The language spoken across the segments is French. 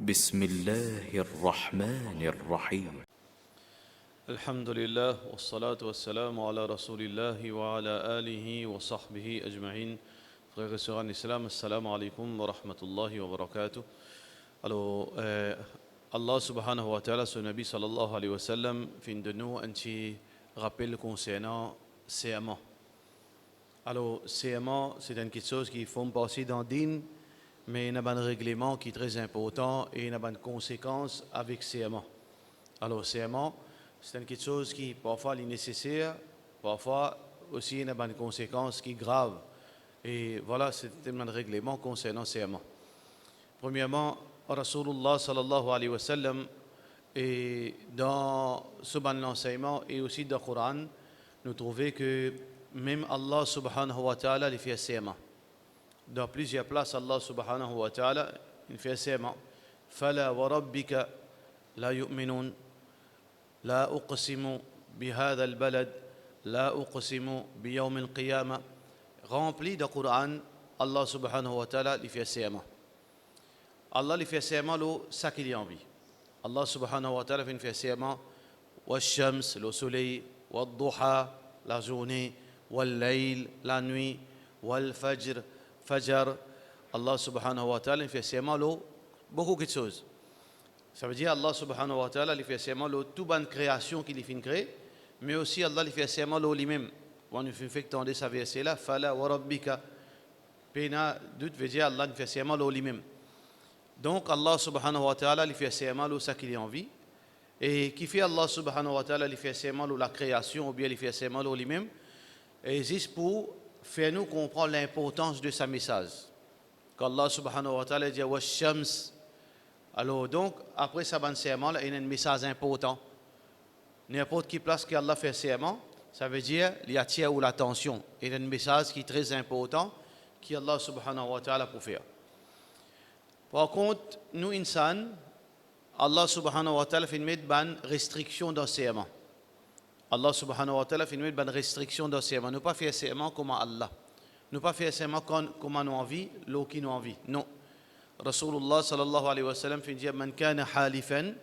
بسم الله الرحمن الرحيم. الحمد لله والصلاة والسلام على رسول الله وعلى آله وصحبه أجمعين. Frères et sœurs en islam, assalamu alaikum wa rahmatullahi wa barakatuh. Alors, Allah subhanahu wa ta'ala, son Nabi sallallahu alayhi wa sallam, fin de nous un petit rappel concernant CMA. Alors, CMA, c'est quelque chose qui fait passer dans le din, mais il y a un règlement qui est très important et il y a une conséquence avec CMA. Alors, CMA, c'est quelque chose qui parfois est nécessaire, parfois aussi il y a une conséquence qui est grave. Et voilà, c'est un règlement concernant CMA. Premièrement, Rasulullah sallallahu alayhi wa sallam, et dans ce l'enseignement et aussi dans le Coran, nous trouvons que même Allah subhanahu wa ta'ala fait CMA. Dans plusieurs places, Allah subhanahu wa ta'ala fait CMA. Fala wa rabbika la yu'minun, la uqsimu bihadha al-balad, la uqsimu biyawm al-qiyamah. Rempli de Coran, Allah subhanahu wa ta'ala lui fait CMA. Allah lui fait CMA ça qu'il y a envie. Allah subhanahu wa ta'ala fait CMA wa shams, le soleil, wa duha, la journée, wa layl, la nuit, wa fajr, fajr. Allah subhanahu wa ta'ala fait CMA beaucoup de choses. Ça veut dire Allah subhanahu wa ta'ala lui fait CMA toute bonne création qu'il fait créer, mais aussi Allah lui fait CMA lui-même. On nous fait entendre ce verset-là, Fala wa rabbika. Pena doute veut dire Allah fait CMA lui-même. Donc Allah subhanahu wa ta'ala lui fait CMA ça qu'il a envie. Et qui fait Allah subhanahu wa ta'ala lui fait CMA la création ou bien lui fait CMA lui-même, et juste pour faire nous comprendre l'importance de sa message. Qu'Allah subhanahu wa ta'ala dit wa shams. Alors donc après ça ban CMA il y a un message important. N'importe qui place qu'Allah fait CMA, ça veut dire qu'il attire l'attention. Il y a un message qui est très important qu'Allah subhanahu wa ta'ala peut faire. Par contre, nous, insan, Allah subhanahu wa ta'ala fait mettre une restriction dans CMA. Allah subhanahu wa ta'ala fait mettre une restriction dans CMA. Nous pas faire CMA comme Allah. Nous pas faire CMA comme nous envie, l'eau qui nous envie. Non. Rasulullah sallallahu alayhi wa sallam fait dire man kana halifan,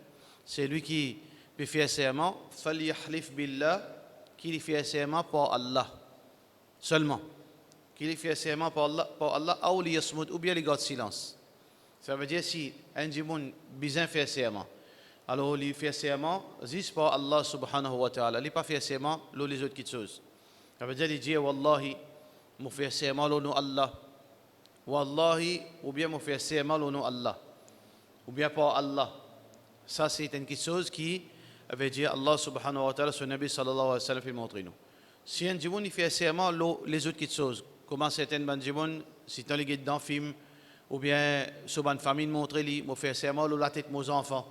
c'est lui qui peut faire CMA, falyahlif billah, qu'il fait CMA pour Allah seulement, qu'il fait CMA pour Allah ou liyasmut ou bien il garde silence. Ça veut dire si un djimoun bizin fait CMA, alors il fait CMA juste pour Allah subhanahu wa ta'ala, il pas fait CMA les autres choses. Ça veut dire il dit wallahi mu fait CMA nous Allah, wallahi ou bien mu fait CMA nous Allah, ou bien pour Allah. Ça c'est une chose qui veut dire Allah subhanahu wa ta'ala, son Nabi sallallahu alayhi wa sallam fait montrer nous. Si un djimoun il fait CMA les autres choses, comment certains djimoun si dans les guides d'un film ou bien sur une famille montrer lui me faire CMA la tête mes enfants,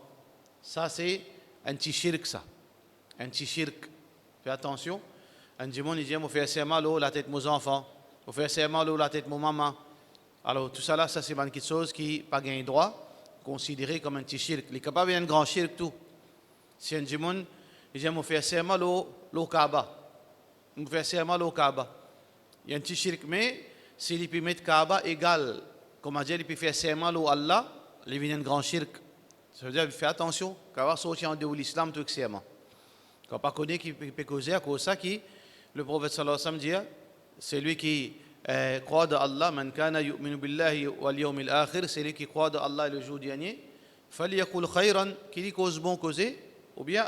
ça c'est un petit shirk ça, un petit shirk. Fais attention, un djimoun il dit me faire CMA la tête mes enfants, me faire CMA la tête mon maman. Alors tout ça là, ça c'est une petite chose qui pas gain droit considéré comme un petit shirk. Il est capable d'un grand shirk tout. Si un djimoun, il dit, je fais CMA au Kaaba. Je fais CMA au Kaaba. Il y a un petit shirk, mais s'il peut mettre Kaaba égal, comme on dit, il peut faire CMA au Allah, il vient un grand shirk. Ça veut dire, fais attention, quand on va sortir en dehors de l'islam, tout CMA. Quand on pas connaît qui peut causer, à cause de ça, le prophète sallallahu alayhi wa sallam dit, c'est lui qui croit de Allah, man kana yu'minu billahi wal yawmil akhir, c'est lui qui croit de Allah et le jour dernier, falyakul khayran, qui cause bon causer, ou bien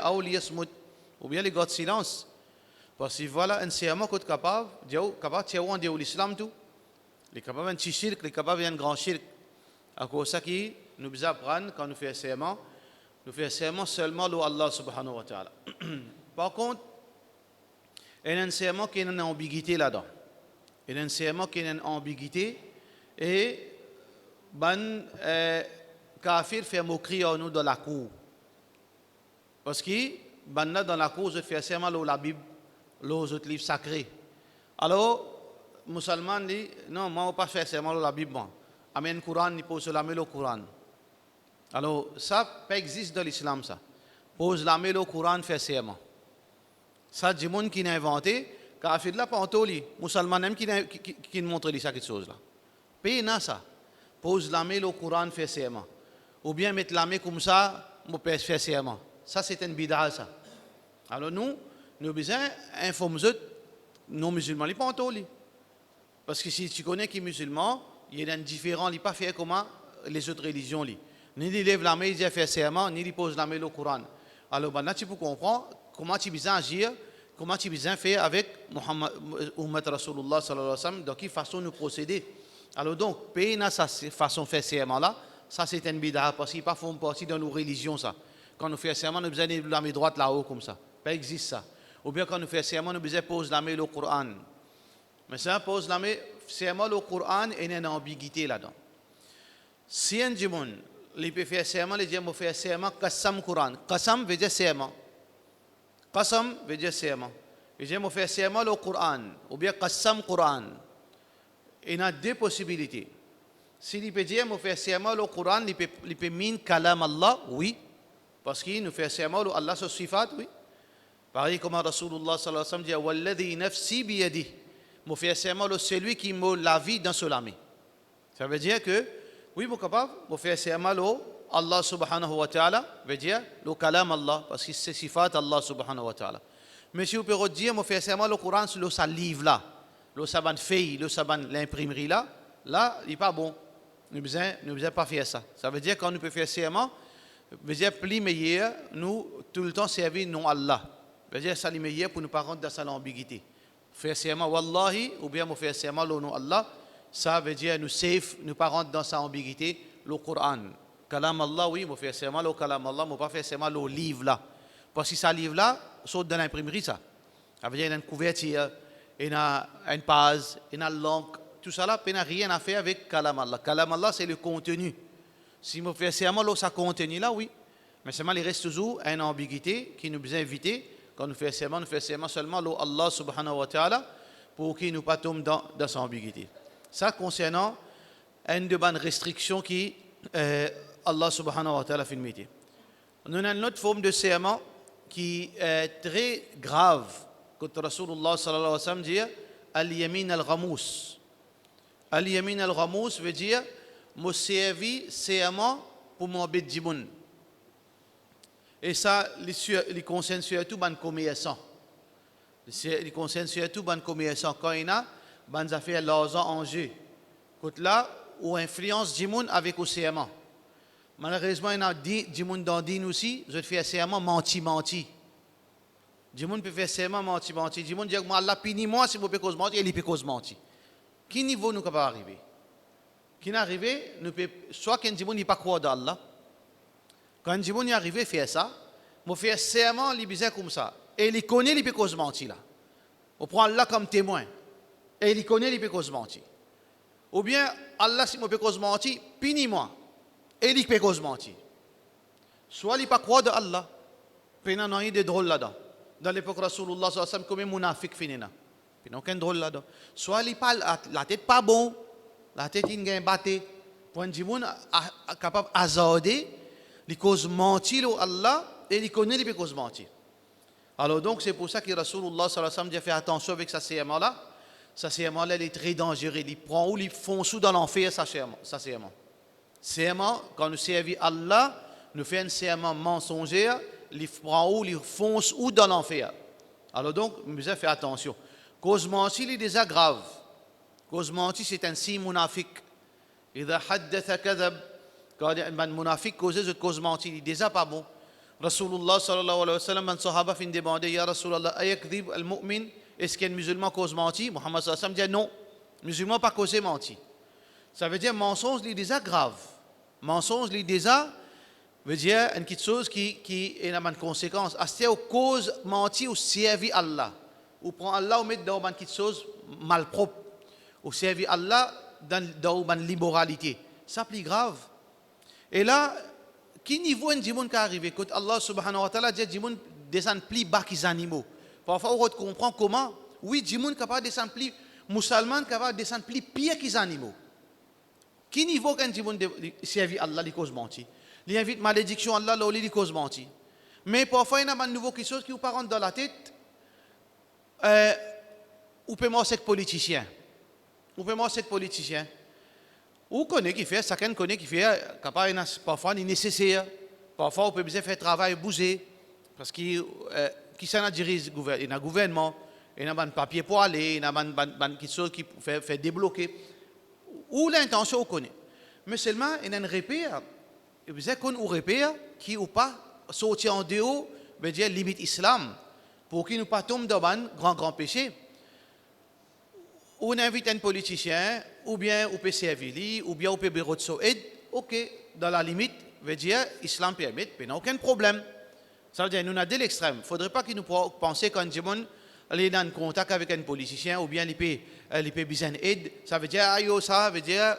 ou bien les gars de silence. Parce que voilà, un CMA qui est capable de tirer en dehors de l'islam tout. Il est capable d'un petit shirk, il est capable d'un grand shirk. À cause de ça qui nous apprend quand nous faisons CMA seulement à Allah subhanahu wa ta'ala. Par contre, il y a un CMA qui a une ambiguïté là-dedans. Il y a un CMA qui a une ambiguïté et kafir fait moquerie à nous dans la cour. Parce que dans la cour, je fais serment la Bible, les autres livres sacrés. Alors, musulman dit non, moi je ne pas faire serment la Bible. Amen, le Coran, il pose la main au Coran. Alors, ça existe dans l'islam, ça. Pose la main au Coran, fait serment. Ça, c'est le monde qui l'a inventé, car il n'a pas entendu. Musulman même qui montre ça, quelque chose là. Pays ça. Pose la main au Coran, fait serment. ou bien mettre la main comme ça, mon père fait serment. Ça, c'est une bid'a, ça. Alors nous avons besoin d'informer nos musulmans, les pantolis. Parce que si tu connais qui est musulman, il y a un différent, il n'est pas fait comme les autres religions. Ni il lève la main, il dit faire serment, ni il pose la main au Coran. Alors maintenant, tu peux comprendre comment tu as besoin d'agir, comment tu as besoin de faire avec Muhammad Rasulullah sallallahu alayhi wa sallam, de quelle façon nous procéder. Alors donc, payer dans sa façon de faire serment là, ça c'est une bid'a, parce qu'il n'est pas fait partie de nos religions ça. Quand nous faisons serment, nous avons besoin de la main droite là-haut comme ça. Ça existe ça. Ou bien quand nous faisons serment, nous avons besoin de poser la main au Coran. Mais ça pose la main, serment au Coran, et il y a une ambiguïté là-dedans. Si un djimoun, il peut faire serment, il dit, je fais serment, qassam Coran. Qassam veut dire serment. Qassam veut dire serment. Il dit, je fais serment au Coran, ou bien qassam Coran. Il y a deux possibilités. Si il peut dire, je fais serment au Coran, il peut mine kalam Allah, oui. Parce qu'il nous fait serment au Allah sur sifat, oui. Pareil comme Rasulullah sallallahu alayhi wa sallam dit, walladhi nafsi biyadi. Je fais serment au celui qui me la vie dans son main. Ça veut dire que, oui, je suis capable, je fais serment au Allah subhanahu wa ta'ala, veut dire le kalam Allah, parce que c'est sifat Allah subhanahu wa ta'ala. Mais si vous pouvez dire, je fais serment au Coran sur le livre là, le saban feuille, le saban l'imprimerie là, il n'est pas bon. Nous ne besoin pas faire ça. Ça veut dire quand nous pouvons faire serment, veut dire plus meilleur, nous tout le temps servir non Allah. Veut dire ça le meilleur pour ne pas rentrer dans cette ambiguïté. Faire serment wallahi ou bien faire serment au nom Allah, ça veut dire nous safe, nous pas rentrer dans cette ambiguïté, le Coran. Kalam Allah, oui, faire serment au kalam Allah, mais pas faire serment au livre là. Parce que ce livre là saute dans l'imprimerie ça. Ça veut dire il y a une couverture, il y a une page, il y a une langue, tout ça là, il n'a rien à faire avec kalam Allah. Kalam Allah c'est le contenu. Si je fais serment au ça contenu là, oui. Mais seulement il reste toujours une ambiguïté qui nous besoin éviter. Quand nous faisons serment seulement à Allah subhanahu wa ta'ala pour qu'il ne pas tombe dans cette ambiguïté. Ça concernant une de bonnes restrictions qui Allah subhanahu wa ta'ala fait le métier. Nous avons une autre forme de serment qui est très grave. Quand Rasulullah sallallahu alayhi wa sallam dit al-yamin al-ghamous. Al-yamin al-ghamous veut dire me servi serment pour mon bête djimoun. Et ça, il concerne surtout les commerçants. Il concerne surtout les commerçants. Quand il y a des affaires l'argent en jeu. Quand là, où influence du monde avec le serment. Malheureusement, il y a des gens dans le aussi, je fais serment menti. Du monde peut faire serment menti. Du monde dit que Allah punit moi si je peux cause menti, et il peut cause menti. Quel niveau nous capable arriver? Qui n'est arrivé, nous peut soit qu'un monde n'est pas croire dans Allah. Quand un monde est arrivé à faire ça, il fait serment, il bizarre comme ça. Et il connaît, il peut cause mentir là. On prend Allah comme témoin. Et il connaît, il peut cause mentir. Ou bien, Allah, si je peux cause mentir, punis-moi. Et il peut cause mentir. Soit il ne peut pas croire de Allah. Il n'y a rien de drôle là-dedans. Dans l'époque Rasulullah sallallahu alayhi wa sallam, comme un munafik finina. Il n'y a aucun drôle là-dedans. Soit il parle, la tête pas bon, la tête il gagne batté. Pour un monde capable d'hazarder, il cause mentir à Allah et il connaît les causes mentir. Alors donc c'est pour ça que Rasulullah sallallahu alayhi wa sallam a fait attention avec sa serment là. Sa serment là, il est très dangereux. Il prend ou il fonce dans l'enfer sa serment. Serment, quand nous servons Allah, nous faisons un serment mensonger, il prend ou il fonce ou dans l'enfer. Alors donc, nous devons faire attention. Cause mentir, il est déjà grave. Cause mentir, c'est un signe munafik. إذا حدث كذب. Quand un munafik cause mentir, il est déjà pas bon. Rasulullah sallallahu alayhi wa sallam, un sahaba fin demandé, Ya Rasulallah, ayakdib al-mu'min, est-ce qu'un musulman cause mentir? Muhammad sallallahu alayhi wa sallam dit non, musulman pas causer mentir. Ça veut dire mensonge, il est déjà grave. Mensonge, il est déjà, veut dire une petite chose qui est une conséquence. C'est à cause mentir ou servir Allah. Ou prend Allah ou mettre dans une petite chose malpropre. Ou servir Allah dans une limmoralité. Ça plus grave. Et là, qui niveau un djimoun qui arrive? Quand Allah subhanahu wa ta'ala dit djimoun descend plus bas que les animaux. Parfois, on comprend comment. Oui, djimoun capable de descendre plus, musulman capable de descendre plus pire que les animaux. Qui niveau qu'un djimoun servir Allah, il cause mentir. Il invite malédiction Allah, il cause mentir. Mais parfois, il y a un nouveau quelque chose qui vous rentre dans la tête. Ou peut-être politicien. Ou connaît qui fait, chacun connaît qui fait, parfois il est nécessaire, parfois on peut besoin faire travail bouger, parce que qui s'en dirige le gouvernement, il y a un papier pour aller, il y a quelque chose qui fait débloquer, ou l'intention on connaît. Mais seulement il y a un repère, il y a un repère qui ou pas sortir en dehors, veut dire limite islam, pour qu'il ne pas tombe dans un grand péché. Ou on invite un politicien, ou bien on peut servir, ou bien on peut bureau de aide, ok, dans la limite, veut dire, l'islam permet, mais il n'y a aucun problème. Ça veut dire, nous avons de l'extrême. Il ne faudrait pas que nous pensions quand on est en contact avec un politicien, ou bien il peut besoin d'aide, ça veut dire, ça veut dire,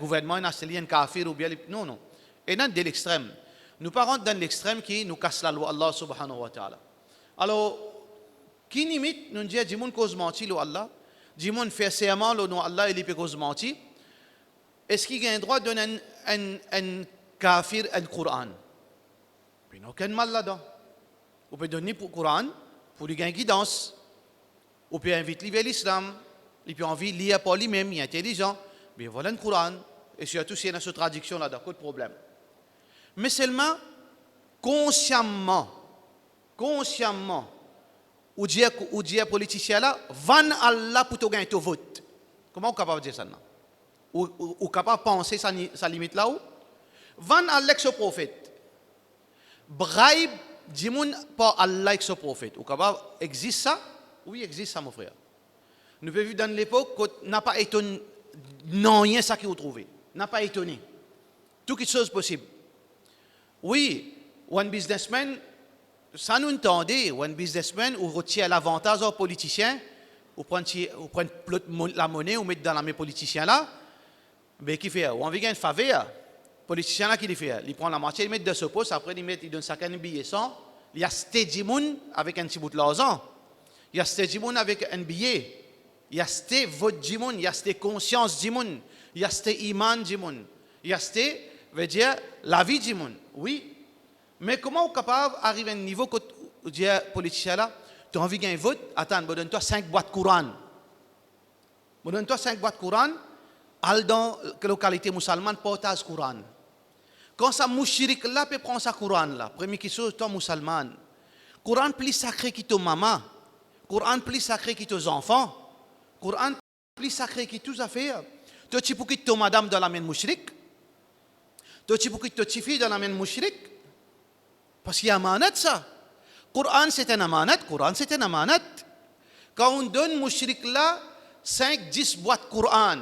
gouvernement national kafir, ou bien, non, non. Et non, de l'extrême. Nous parlons dans l'extrême qui nous casse la loi Allah subhanahu wa ta'ala. Alors, qui limite, nous disons, du monde cause menti, Allah, du monde fait serment, le nom Allah, il peut cause menti. Est-ce qu'il a un droit de donner un kafir un Coran? Il n'y a aucun mal là-dedans. On peut donner pour le Coran, pour lui gagner guidance. On peut inviter vers l'islam. Il peut envie de lire par lui-même, il est intelligent. Mais voilà un Coran. Et surtout, s'il y a une traduction là-dedans, pas de problème. Mais seulement, consciemment, ou dire politicien là, van Allah pour te gagner ton vote. Comment on est capable de dire ça? Ou capable de penser sa limite là où? Van Allah que ce prophète. Bribe, dis-moi par Allah que ce prophète. Ou capable, existe ça? Oui, existe ça, mon frère. Nous pouvons vivre dans l'époque où n'a pas étonné, non, rien ça qui vous trouvez. N'a pas étonné. Toute chose possible. Oui, un businessman, ça nous entendait, un businessman, ou retient l'avantage aux politiciens, ou prend la monnaie, ou met dans la main politicien là, mais qui fait? Ou on vient une faveur, politicien là qui le fait? Il prend la moitié, il met de ce poste, après il donne chacun un billet 100, il y a Stedimoun avec un petit bout de l'argent, il y a Stedimoun avec un billet, il y a Sté vote Dimoun, il y a Sté conscience Dimoun, il y a Sté iman Dimoun, il y a Sté, veut dire la vie Dimoun. Oui, mais comment on est capable d'arriver à un niveau que tu dis politicien là, tu as envie d'un vote, attends, donne-toi 5 boîtes Coran. Donne-toi 5 boîtes Coran, al dans la localité musulmane, portage Coran. Quand ça mouchirik là, peut prendre sa Coran là. Premier qui chose, toi musulman. Coran plus sacré que ton maman. Coran plus sacré que tes enfants. Coran plus sacré que toutes affaires. Tu peux quitter ton madame dans la main mouchirik. Tu peux quitter ton fille dans la main mouchirik. Parce qu'il y a amanat ça. Coran c'est un amanat. Coran c'est un amanat. Quand on donne mouchirik là, 5-10 boîtes Coran.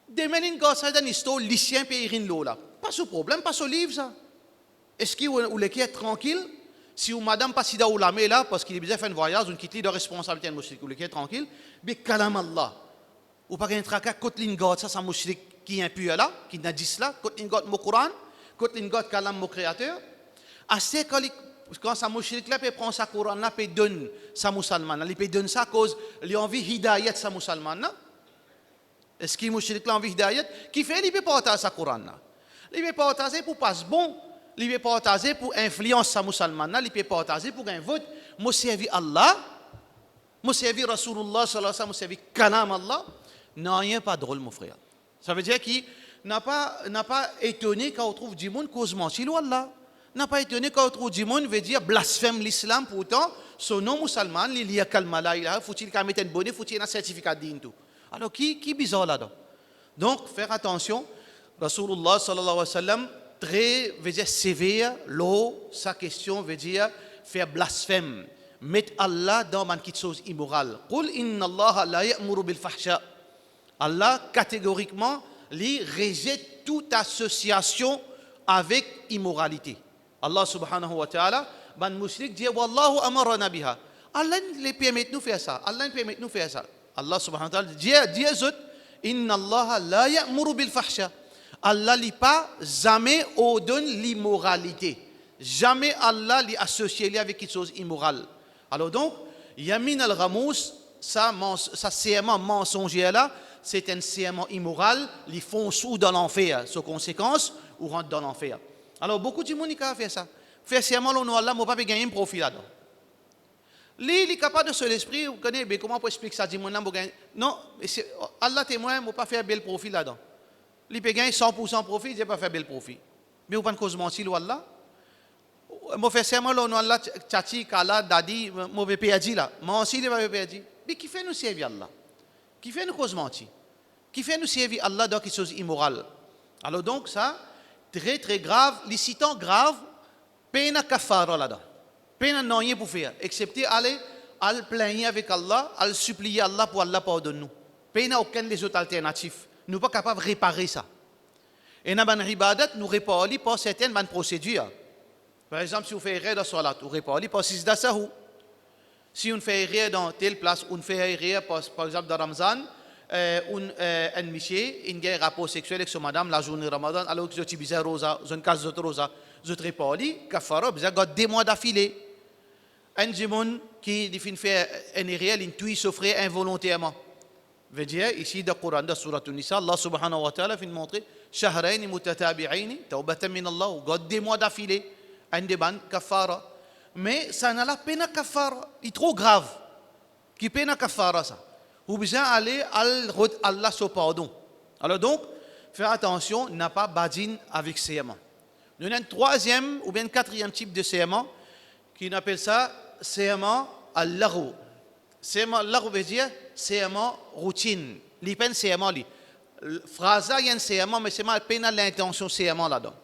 Demain, quand ça donne histoire, lycéen paye là. Pas ce problème, pas ce livre ça. Est-ce qu'il est est tranquille? Si ou madame pas si ou la met là, parce qu'il est besoin de faire un voyage, on quitte de responsabilité de mouchirik, ou est tranquille, mais kalam Allah. Ou pas qu'un tracas, côté l'ingod, ça, c'est un mouchirik qui est impur là, qui n'a dit là, côté l'ingod, mon Coran, côté l'ingod, kalam, mon créateur. Assez quand sa mouchirik là, peut prendre sa Coran là, peut donner sa musulmane, il peut donner ça à cause, il a envie hidayat sa musulmane là. Est-ce qu'il mouchirik là envie hidayat? Qui fait, il peut partager sa Coran là. Il peut partager pour passe bon, il peut partager pour influence sa musulmane là, il peut partager pour un vote. Moi servi Allah, moi servi Rasulullah sallallahu alayhi wa sallam, moi servi kalam Allah. Non, rien pas drôle mon frère. Ça veut dire qu'il n'a pas étonné quand on trouve du monde cause mentir Allah. N'a pas étonné quand on trouve du monde veut dire blasphème l'islam pourtant son nom musulman il y a kalma la ilaha faut-il qu'il mette un bonnet faut-il un certificat d'in tout. Alors qui bizarre là-dedans. Donc faire attention. Rasulullah sallallahu alayhi wa sallam très veut dire sévère l'eau sa question veut dire faire blasphème mettre Allah dans une petite chose immorale. Qul inna Allah la ya'muru bil fahsha. Allah catégoriquement lui rejette toute association avec immoralité. Allah subhanahu wa ta'ala ban mushrik dit wallahu amarna biha. Allah ne permet nous faire ça. Allah ne permet nous faire ça. Allah subhanahu wa ta'ala dit inna Allah la ya'muru bil fahsha. Allah li pas jamais ordonne l'immoralité. Jamais Allah li associe avec quelque chose immoral. Alors donc yamin al-ghamous ça serment mensonger là, c'est un serment immoral, ils font sous dans l'enfer, sans conséquence ou rentrent dans l'enfer. Alors beaucoup de monde qui a fait ça. Faire serment au nom Allah, moi pas gagner un profit là-dedans. Lui, il est capable de se l'esprit, vous connaissez, mais comment on peut expliquer ça? Dit mon âme, non, Allah témoin, je ne pas faire bel profit là-dedans. Il peut gagner 100% profit, il ne pas faire bel profit. Mais vous ne pouvez pas mentir, Allah. Je fais seulement là, Allah, tchati, kala, dadi, je vais payer là. Moi aussi, je vais payer. Mais qui fait nous servir Allah? Qui fait nous cause mentir? Qui fait nous servir Allah dans quelque chose d'immoral? Alors donc, ça, très très grave, les citants graves, peine à kafara là-dedans. Peine non rien pour faire, excepté aller plaigner avec Allah, aller supplier Allah pour Allah pardonne nous. Peine à aucun des autres alternatifs. Nous ne sommes pas capables de réparer ça. Et dans la ibadat, nous réparons par certaines procédures. Par exemple, si vous faites erreur dans la salat, vous réparez par sisda sahou. Si on fait erreur dans telle place, on fait erreur par exemple dans Ramzan, un monsieur, il a un rapport sexuel avec sa madame la journée de Ramadan, alors que je suis bizarre rosa, je ne casse pas rosa, je te réponds, kafara, bizarre, j'ai 2 mois d'affilée. Un jimon qui fait un erreur, il tue, souffrait involontairement. Veut dire, ici dans le Coran, dans la Surah An-Nisa, Allah subhanahu wa ta'ala fait montrer, shahrayn mutatabi'ayn, tawbatan min Allah, j'ai 2 mois d'affilée, un déban, kafara. Mais ça n'a la peine à kafara, il est trop grave. Qui peine à kafara ça? Vous besoin aller à Allah son pardon. Alors donc, faire attention, n'a pas badin avec serment. Nous avons un 3e ou bien un 4e type de serment qui appelle ça serment al-laghu. Serment al-laghu veut dire serment routine. Les peines serment li. Phrase il y a un serment mais c'est mal peine à l'intention serment là-dedans.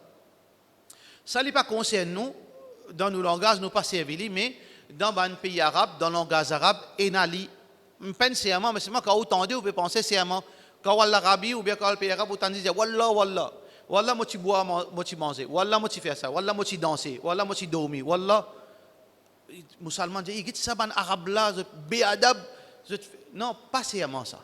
Ça ne pas concerne nous dans nos langages, nous pas servi mais dans un pays arabe, dans le langage arabe, enali peine serment mais c'est moi quand vous entendez vous pouvez penser serment quand Allah arabi ou bien quand le pays arabe vous entendez dire wallah wallah wallah moi tu bois moi tu manger wallah moi tu fais ça wallah moi tu danser wallah moi tu dormir wallah musulman dit il dit ça ban arabe là béadab non pas serment ça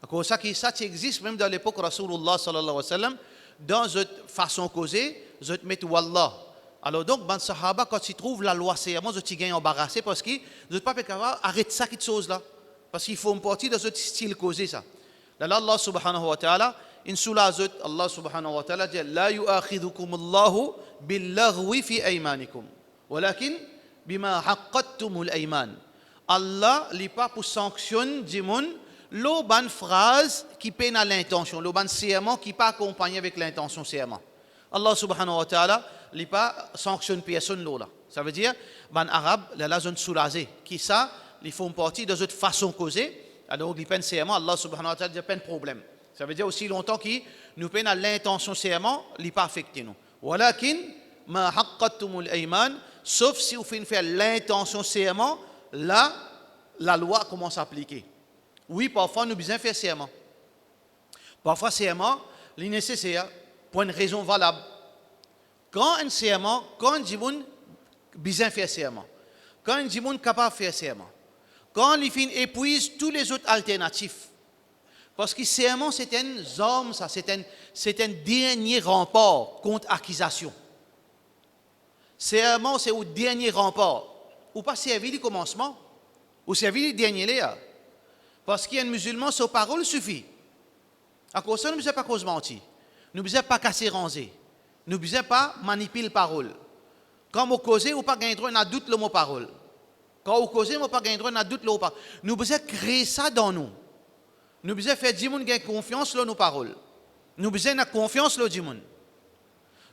à ça qui ça existe même dans l'époque Rasulullah sallallahu alayhi wa sallam dans cette façon causer je te mets wallah. Alors donc, ban sahaba, quand ils trouvent la loi serment, ils gagnent embarrassé parce qu'ils ne peuvent pas capable arrêter ça, cette chose-là. Parce qu'il faut une partie de ce style causé ça. Là, Allah subhanahu wa ta'ala, in sula zut, Allah subhanahu wa ta'ala dit La yu'akhidhukum Allahu bil-laghwi fi aymanikum. Walakin bima haqqattumul ayman. Allah n'est pas pour sanctionner du monde l'eau ban phrase qui peine à l'intention, l'eau ban serment qui pas accompagné avec l'intention serment. Allah subhanahu wa ta'ala n'est pas sanctionne personne là. Ça veut dire, ban arabe, la zone soulagée, qui ça, ils font partie de cette façon causée, alors ils peine serment, Allah subhanahu wa ta'ala dit pas de problème. Ça veut dire aussi longtemps qu'ils nous peine à l'intention serment, ils pas affecté nous. Walakin, ma haqqattumul ayman, sauf si vous faites faire l'intention serment, là, la loi commence à appliquer. Oui, parfois nous besoin faire serment. Parfois serment, il est nécessaire pour une raison valable. Quand un serment, quand un djimoun besoin faire serment, quand un djimoun capable de faire serment, quand il épuise tous les autres alternatifs, parce que serment c'est un arme, ça c'est un dernier rempart contre accusation. Serment c'est au dernier rempart. Ou pas servir le commencement, ou servir le dernier léa. Parce qu'il y a un musulman, sa parole suffit. À cause de ça, nous ne besoin pas cause mentir. Nous ne besoin pas casser ranger. Nous ne besoin pas manipuler la parole. Quand vous causez, vous ne pouvez pas gagner un doute le mot parole. Quand vous causez, vous ne pouvez pas gagner un doute le mot parole. Nous besoin créer ça dans nous. Nous besoin faire du monde gagner confiance dans nos paroles. Nous besoin de confiance dans du monde.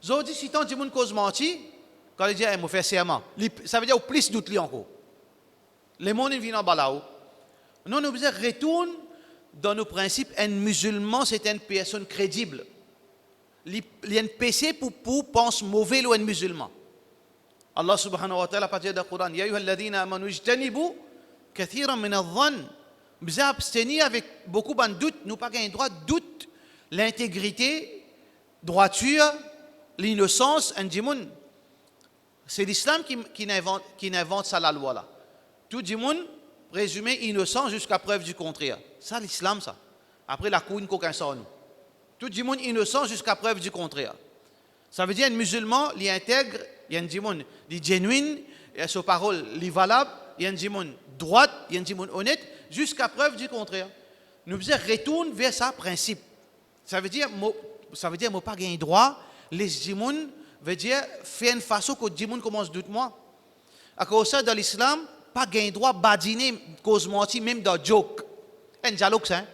Je dis si tant du monde cause mentir, quand il dit il me fait serment, ça veut dire plus doute li encore. Les monde viennent en balao. Nous nous besoin retourner dans nos principes. Un musulman c'est une personne crédible. Il y a un péché pour penser mauvais ou un musulman. Allah subhanahu wa ta'ala parle dans le Coran, Ya ayyuhalladhina amanu ijtanibu kathiran min adh-dhann. Nous abstenir avec beaucoup de doutes, nous pas gagner droit doute, l'intégrité, droiture, l'innocence, un djimoun. C'est l'islam qui invente ça la loi là. Tout djimoun présumé innocent jusqu'à preuve du contraire. Ça l'islam ça. Après la couine qu'aucun sans nous. Tout le monde innocent jusqu'à preuve du contraire. Ça veut dire un musulman, il intègre, il y a un djimoun, il est genuine, il a sa parole, il est valable, il y a un djimoun droite, il y a un djimoun honnête, jusqu'à preuve du contraire. Nous faisons retourner vers ça principe. Ça veut dire, moi pas gagner droit, les djimoun veut dire faire une façon que le djimoun commence doute moi. À cause de ça, dans l'islam, pas gain droit badiner cause menti même dans joke. Un dialogue ça.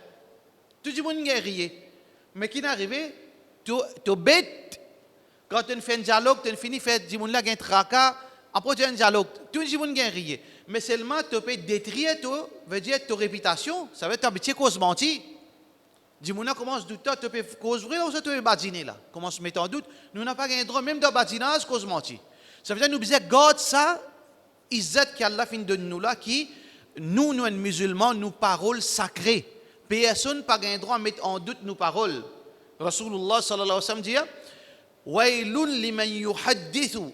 Tout le monde a rié. Mais qui n'est arrivé, tu bête quand tu fais un dialogue, tu finis faire du monde là gain tracas, après tu as un dialogue, tout le monde a rié. Mais seulement tu peux détruire veut dire ta réputation, ça veut dire habituer cause menti. Du monde commence douter, tu peux cause vrai ou ça tu peux badiner là. Commence à mettre en doute, nous n'avons pas gain droit même dans badinage cause menti. Ça veut dire nous disons God ça izzat qu'Allah fin de nous là qui nous musulmans nous paroles sacrées. Personne pas gain droit mettre en doute nos paroles. Rasulullah sallallahu alayhi wa sallam dit wailun liman yuhaddithu,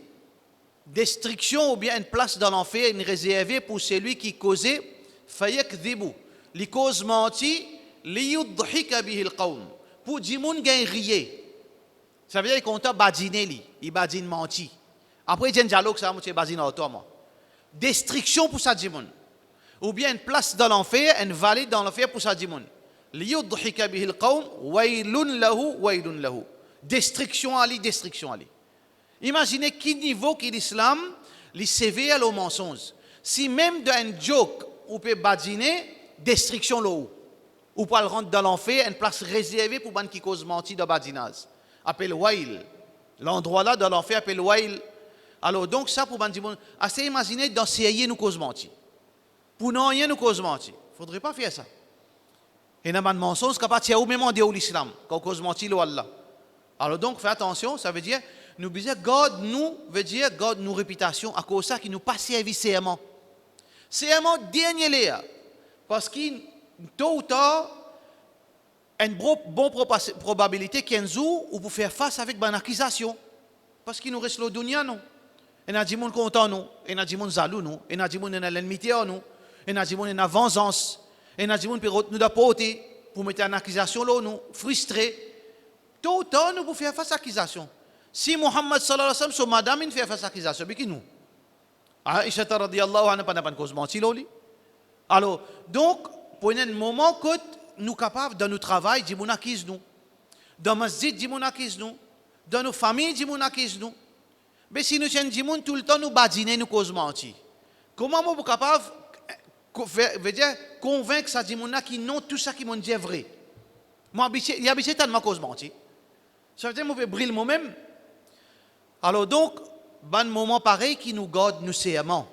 destruction ou bien une place dans l'enfer une réservée pour celui qui causait fayakdhibu, li cause menti li yudhika bihi alqawm, pour dire moun gain rier. Ça veut dire qu'on t'a badiner li, il badine menti. Après il y a un dialogue ça monsieur badine auto moi. Destruction pour ça dit moun. Ou bien une place dans l'enfer, une vallée dans l'enfer pour ça dit moun. Li yudhika bihi alqawm wailun lahu. Destruction ali. Imaginez qui niveau qui l'islam li sévère au mensonge. Si même dans un joke ou peut badiner, destruction là ou pas le rentrer dans l'enfer, une place réservée pour ban qui cause menti de badinage. Appelle wail. L'endroit là dans l'enfer appelle wail. Alors donc ça pour ban di monde, assez imaginer dans série nous cause menti. Pour non rien nous cause menti. Faudrait pas faire ça. Et n'a pas de mensonge capable de ou même en dehors l'islam, quand cause menti le Allah. Alors donc, fais attention, ça veut dire, nous disons, God nous réputation, à cause de ça, qui nous pas servi serment. Serment dernier là. Parce qu'il, tôt ou tard, une bonne probabilité qu'il y ait un jour où pour faire face avec une accusation. Parce qu'il nous reste le dunya, non. Il y a des gens contents, non. Il y a des gens jaloux, non. Il y a des gens qui ont l'ennemité, non. Il y a des gens qui ont vengeance. Il y a des gens qui nous apporter pour mettre une accusation là, non. Frustrés. Tout le temps, nous pouvons faire face à l'accusation. Si Muhammad sallallahu alayhi wa sallam, son madame, il fait face à l'accusation, mais qui nous? Aïcha radiyallahu anha, pas de cause menti, alors, donc, pour un moment que nous sommes capables, dans notre travail, de nous accuser nous. Dans le masjid, de nous accuser nous. Dans nos familles, de nous accuser nous. Mais si nous sommes tout le temps, nous badiner, nous cause menti. Comment nous sommes capables de convaincre ça, qui non tout ça qui m'ont dit est vrai? Il y a habitué tellement cause menti. Ça veut dire que je peux briller moi-même. Alors donc, un moment pareil qui nous garde nous serment.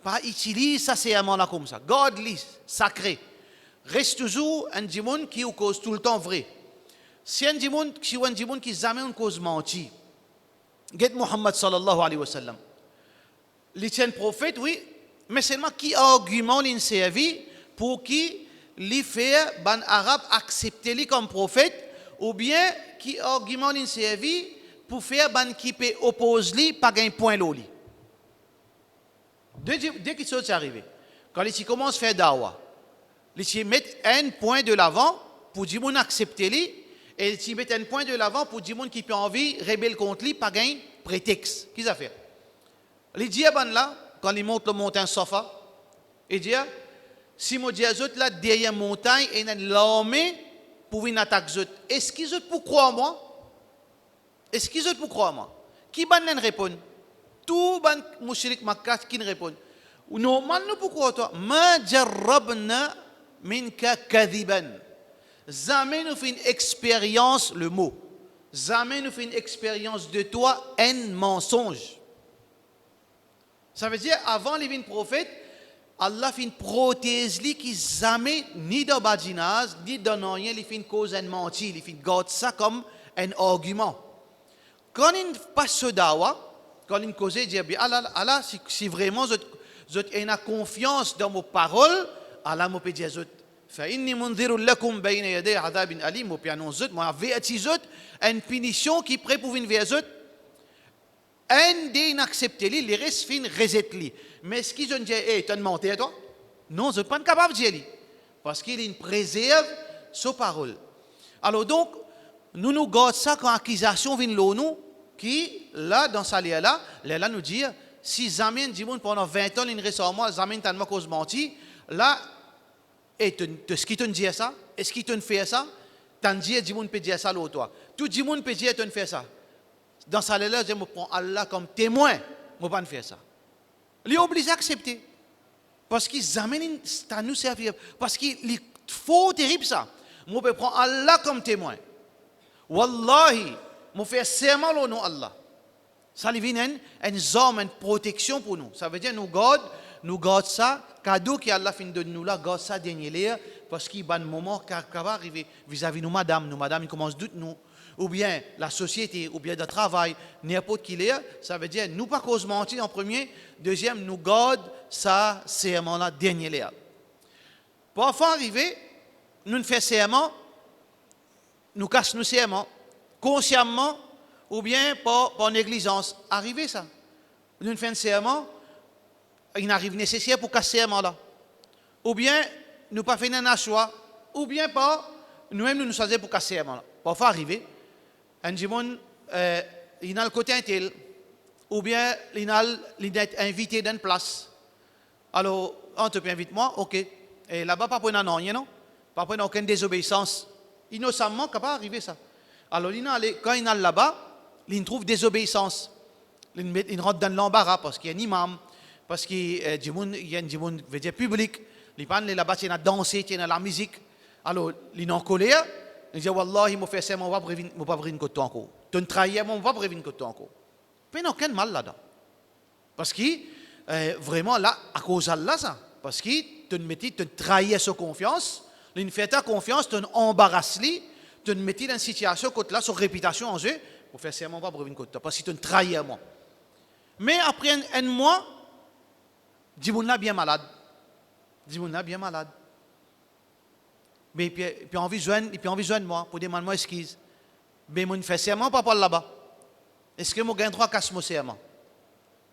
Pas utilise ça serment là comme ça. Garde-les, sacré. Reste toujours un démon qui cause tout le temps vrai. Si un démon qui jamais une cause menti. Get Muhammad sallallahu alayhi wa sallam. Les prophète, oui, mais seulement qui argument l'in servi pour qui les faire ban arabe accepter lui comme prophète ou bien qui argument l'in servi pour faire ban qui peut opposer lui pas gain point l'oli. Dès qu'ils sont arrivés, quand ils commencent à faire dawa, ils mettent un point de l'avant pour dire mon accepter lui et ils mettent un point de l'avant pour dire mon qui peut envie rebelle contre lui pas gain prétexte. Qu'est-ce qu'ils fait? Les diaban là quand ils montent le montagne Safa, ils disent si mon diazot là derrière montagne et une l'armée pour une attaque zot, est-ce qu'ils ont pour croire moi? Est-ce qu'ils ont pour croire moi? Qui ban répond? Tout ban mushrik Makkah qui répond. Normalement pour croire toi, ma jarrabna minka kadiban. Jamais nous fait une expérience le mot. Jamais nous fait une expérience de toi un mensonge. Ça veut dire avant les vins prophètes Allah fait une prothèse qui jamais ni dans badinage ni dans rien il fait une cause un menti il fait garde ça comme un argument. Quand il passe ce dawa, quand il cause dit Allah si vraiment vous avez confiance dans vos paroles, Allah me peut dire fa inni munzirun lakum bayna yaday adhabin alim mo annonce moi averti une punition qui prêt pour venir vers zot. Un des inacceptés les restes fin reset li. Mais ce qu'ils ont dit tu as menti toi? Non, je ne suis pas capable de dire parce qu'il préserve sa parole. Alors donc nous gardons ça quand accusation vient nous qui là dans sa là nous dit si jamais dit pendant 20 ans il reste en moi jamais tellement cause menti là et ce qui te dit ça est-ce qui te fait ça t'en dit peut dire ça l'autre toi tout dit peut dire tu fait ça dans sa là je me prends Allah comme témoin je ne pas faire ça il est obligé d'accepter Parce qu'ils amènent à nous servir. Parce qu'il est faux terrible ça. Moi, je prends Allah comme témoin. Wallahi, je fais serment au nom d'Allah. Ça devient une zone, une protection pour nous. Ça veut dire nous garde ça, cadeau qu'Allah fin de nous là, garde ça dernier parce qu'il y a un moment qui va arriver vis-à-vis nous madame, ils commencent à douter nous, ou bien la société, ou bien le travail, n'importe qui l'est, ça veut dire nous pas cause mentir en premier, deuxième, nous garde ça serment là dernier là. Parfois arriver, nous faisons serment, nous cassons nos serments, consciemment, ou bien par négligence. Arrivé ça. Nous faisons un serment, il arrive nécessaire pour casser ce serment là. Ou bien, nous pas fait un choix, ou bien pas, nous-mêmes nous choisissons pour casser ce serment là. Parfois arrivé, un dimon, il a le côté intel, ou bien il a invité d'une place. Alors, on te peut inviter moi, ok. Et là-bas, pas pour un non, non? Pas pour aucune désobéissance. Innocemment, ça peut arriver ça. Alors, quand il est là-bas, il trouve désobéissance. Il rentre dans l'embarras parce qu'il y a un imam, parce qu'il y a un djimoun public. Il parle là-bas, il y a dansé, il y a la musique. Alors, il est en colère. Il dit, Wallah, il m'a fait ça, je ne vais pas prévenir que toi encore. Tu me trahis, je ne vais pas prévenir que toi encore. Mais il n'y a aucun mal là-dedans. Parce que, vraiment, là, à cause de ça, ça. Parce que tu te trahis sa confiance, tu fais ta confiance, tu embarrasses, tu te mets dans une situation où là, sa réputation en jeu, pour faire serment, pas pour une côte, parce que tu te trahis à moi. Mais après un mois, Djibouna bien malade. Djibouna bien malade. Mais puis envie de joindre moi pour demander moi excuse. Mais mon fait serment pas là-bas. Est-ce que moi gagne droit à casser mon serment?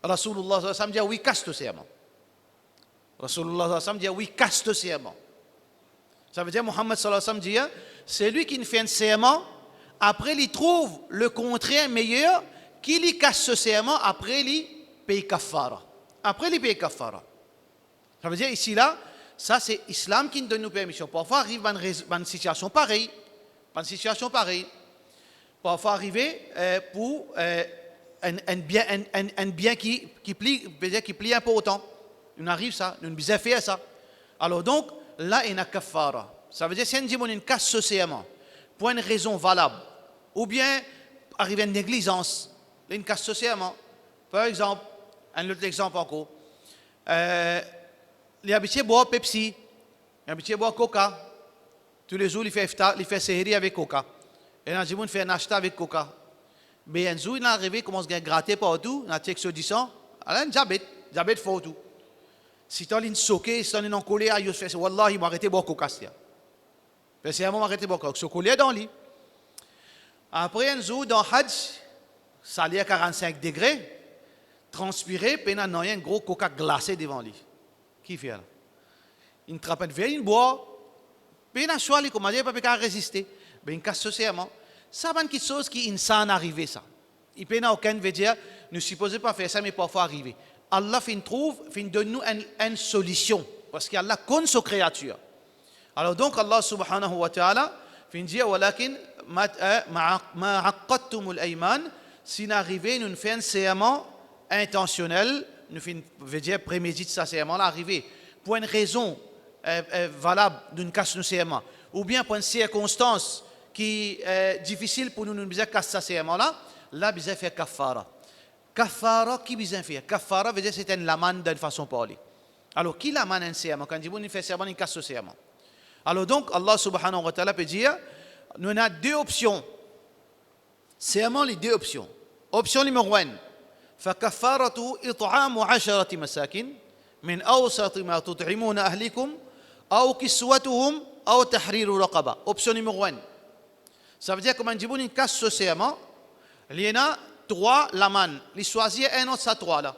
Rasulullah sallallahu alayhi wa sallam dit oui, casse ton serment. Rasulullah sallallahu alayhi wa sallam dit oui, casse ton serment. Ça veut dire Muhammad sallallahu alayhi wa sallam dit c'est lui qui fait un serment. Après, il trouve le contraire meilleur, qu'il y casse ce serment, après, il paye kafara. Après, il paye kafara. Ça veut dire, ici, là, ça, c'est l'islam qui nous donne nos permissions. Parfois, arrive une situation pareille. Parfois, arriver pour un bien qui plie important. On arrive ça, on a fait ça. Alors, donc, là, il y a kafara. Ça veut dire, si on casse ce serment, pour une raison valable, ou bien arriver à une négligence, une casse socialement. Par exemple, un autre exemple encore, les habitués boivent Pepsi, les habitués boivent Coca, tous les jours il fait série avec Coca, et un jour il fait un achat avec Coca, mais un jour il est arrivé, il commence à gratter partout, il a checké sur 10 ans, il a un diabète fort tout. Si tu as une soquée, si tu as une colère, il fait Wallah, il m'a arrêté de boire Coca. C'est un moment arrêté de boire Coca, se coller dans le lit. Après un jour, dans Hajj, ça allait à 45 degrés, transpiré, puis il y a un gros coca glacé devant lui. Qui fait là? Il trappe une vieille, il boit, puis il a choisi, il ne peut pas résister. Mais il casse ce serment. Ça, c'est quelque chose qui est arrivé, ça. Il n'y a aucun veut dire, nous ne supposons pas faire ça, mais parfois arriver. Allah donne nous une solution, parce qu'Allah connaît sa créature. Alors donc, Allah subhanahu wa ta'ala, fin dit, walakin ma aqadtumul ayman, si nous arrivons, nous faisons un serment intentionnel, nous veut dire prémédite ça serment là arrivé pour une raison valable d'une casse de serment, ou bien pour une circonstance qui est difficile pour nous dire casse ça serment là besoin faire kafara. Kafara qui besoin faire? Kafara veut dire c'est une lamane d'une façon parler. Alors qui lamane un serment? Quand on fait serment, il casse ce serment. Alors donc Allah subhanahu wa ta'ala peut dire nous avons deux options. Serment les deux options. Option numéro 1. فكفارته إطعام 10 مساكين من أوسط ما تطعمون أهلكم أو كسوتهم أو تحرير رقبة. Option numéro 1. Ça veut dire que quand on casse ce serment, il y a 3 laman. Il choisit un autre ça 3 là.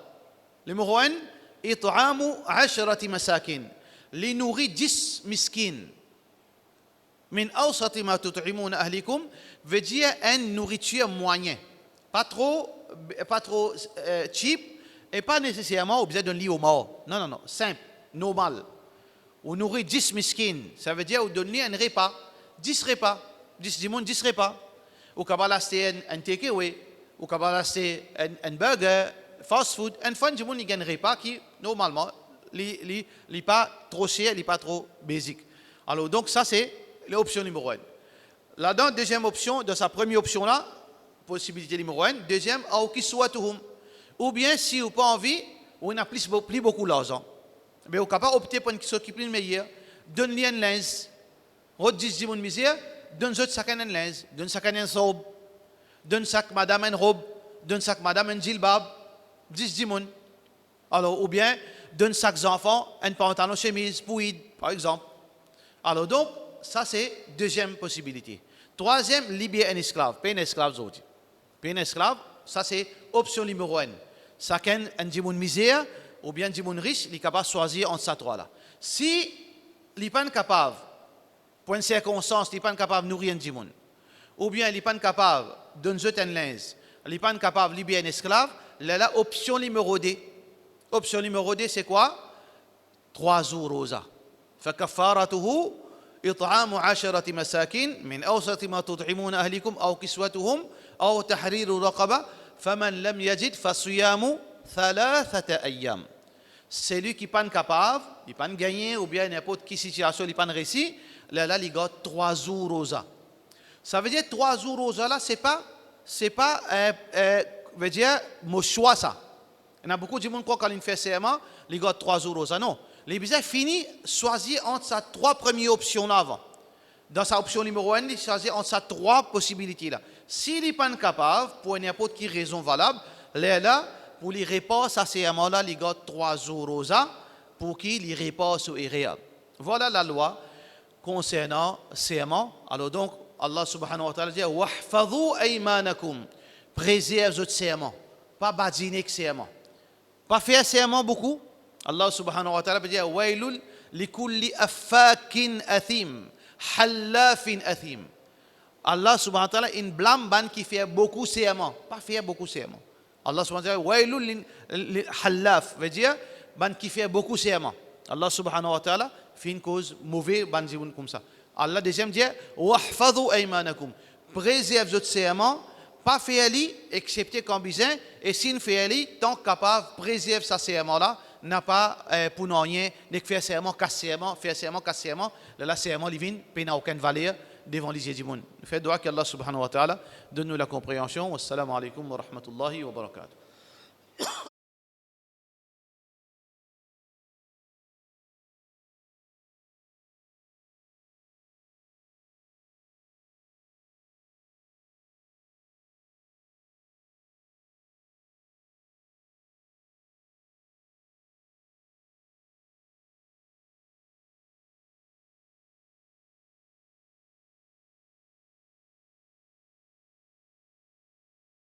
Numéro 1, إطعام 10 مساكين. Les nourrit 10 miskines. من أوسط ما تطعمون أهلكم veut dire une nourriture moyenne. Pas trop cheap et pas nécessairement obligé de lit au mort. Non, simple, normal. On nourrit 10 miskines, ça veut dire on donne un repas, 10 repas, 10 repas. Ou qu'on va acheter un takeaway, ou qu'on va acheter un burger, fast food, un fin du monde il gagne un repas qui normalement il n'est pas trop cher, il n'est pas trop basique. Alors, donc, ça, c'est l'option numéro 1. Là-dedans, deuxième option, de sa première option-là, possibilité numéro 1. Deuxième, ou bien, si vous n'avez pas envie, ou n'a plus beaucoup d'argent, mais vous êtes capable d'opter pour une chose qui est plus meilleure, donne-lui un linge. Redis mon misère, donne-lui chacun un linge, donne chacun un robe, donne chaque madame une robe, donne chaque madame un djilbab, 10 mon. Alors, ou bien, donne chaque enfant un pantalon chemise, pouide, par exemple. Alors, donc, ça, c'est deuxième possibilité. Troisième, libérer un esclave, payer un esclave aujourd'hui. Payer un esclave, ça, c'est option numéro 1. Chacun un djimoun misère, ou bien un djimoun riche, il est capable de choisir entre ces trois-là. Si il n'est pas capable, pour une circonstance, il n'est pas capable de nourrir un djimoun, ou bien il n'est pas capable de donner un linge, il n'est pas capable de libérer un esclave, là, option numéro 2. Option numéro 2, c'est quoi? 3 jours rosa. فكفارته إطعام 10 مساكين من أوسط ما تطعمون أهلكم أو كسوتهم أو تحرير رقبة فمن لم يجد فصيام 3 أيام. Celui qui n'est pas capable, il n'est pas gagné, ou bien n'importe quelle situation, il n'est pas réussi, là, il a 3 jours rosa. Ça veut dire 3 jours rosa, là, c'est pas, veut dire, mon choix, ça. Il y a beaucoup de gens qui croient quand il fait serment, il a 3 jours rosa. Non. Les bizarres finit choisir entre sa 3 premières options là avant. Dans sa option numéro 1, il choisit entre sa 3 possibilités là. S'il n'est pas capable, pour n'importe quelle raison valable, là, pour lui répondre à ces là, il a 3 jours rosa pour qu'il répond sur irréel. Voilà la loi concernant serment. Alors donc, Allah subhanahu wa ta'ala dit wahfadhu aymanakum. Préserve votre serment. Pas badiner que serment. Pas faire serment beaucoup. Allah subhanahu wa ta'ala dit wailul likulli affakin athim halafin athim. Allah subhanahu wa ta'ala in blâme ban qui fait beaucoup serment, pas faire beaucoup serment. Allah subhanahu wa ta'ala wailul lil halaf veut dire ban qui fait beaucoup serment. Allah subhanahu wa ta'ala fait une cause mauvaise ban jibun comme ça. Allah deuxième dit wahfadhu aymanakum. Préserve votre serment. Pas faire li, excepté quand besoin, et s'il fait li, tant capable, préserve sa serment là, n'a pas pour rien, n'est que faire serment, casse serment, faire serment, casse serment, là, serment, il vient, n'a aucune valeur devant les yeux du monde. Fait doigt qu'Allah subhanahu wa ta'ala donne-nous la compréhension. Wassalamu alaikum wa rahmatullahi wa barakatuh.